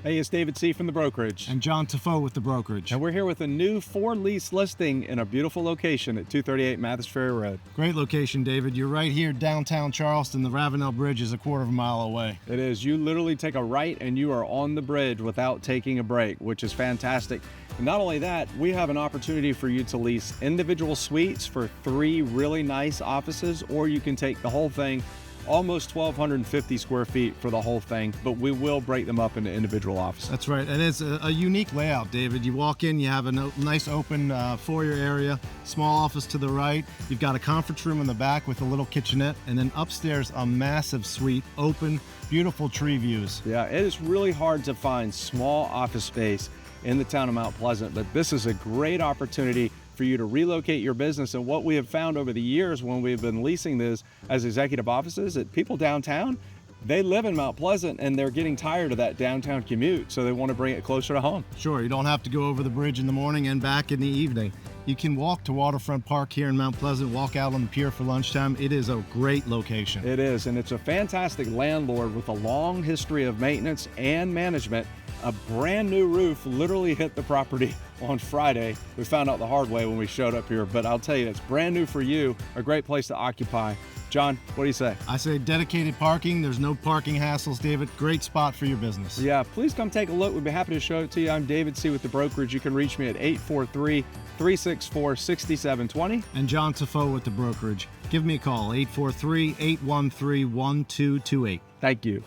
Hey, it's David C. from the brokerage. And John Tafoe with the brokerage. And we're here with a new for-lease listing in a beautiful location at 238 Mathis Ferry Road. Great location, David. You're right here downtown Charleston. The Ravenel Bridge is a quarter of a mile away. It is. You literally take a right and you are on the bridge without taking a break, which is fantastic. And not only that, we have an opportunity for you to lease individual suites for 3 really nice offices, or you can take the whole thing, almost 1,250 square feet for the whole thing, but we will break them up into individual offices. That's right, and it's a unique layout, David. You walk in, you have a nice open foyer area, small office to the right. You've got a conference room in the back with a little kitchenette, and then upstairs a massive suite, open, beautiful tree views. Yeah, it is really hard to find small office space in the town of Mount Pleasant, but this is a great opportunity for you to relocate your business. And what we have found over the years when we've been leasing this as executive offices, that people downtown, they live in Mount Pleasant and they're getting tired of that downtown commute, so they want to bring it closer to home. Sure, you don't have to go over the bridge in the morning and back in the evening. You can walk to Waterfront Park here in Mount Pleasant, walk out on the pier for lunchtime. It is a great location. It is, and it's a fantastic landlord with a long history of maintenance and management. A brand new roof literally hit the property on Friday. We found out the hard way when we showed up here, but I'll tell you, it's brand new for you, a great place to occupy. John, what do you say? I say dedicated parking. There's no parking hassles, David. Great spot for your business. Yeah, please come take a look. We'd be happy to show it to you. I'm David C. with the brokerage. You can reach me at 843-364-6720. And John Tafoe with the brokerage. Give me a call, 843-813-1228. Thank you.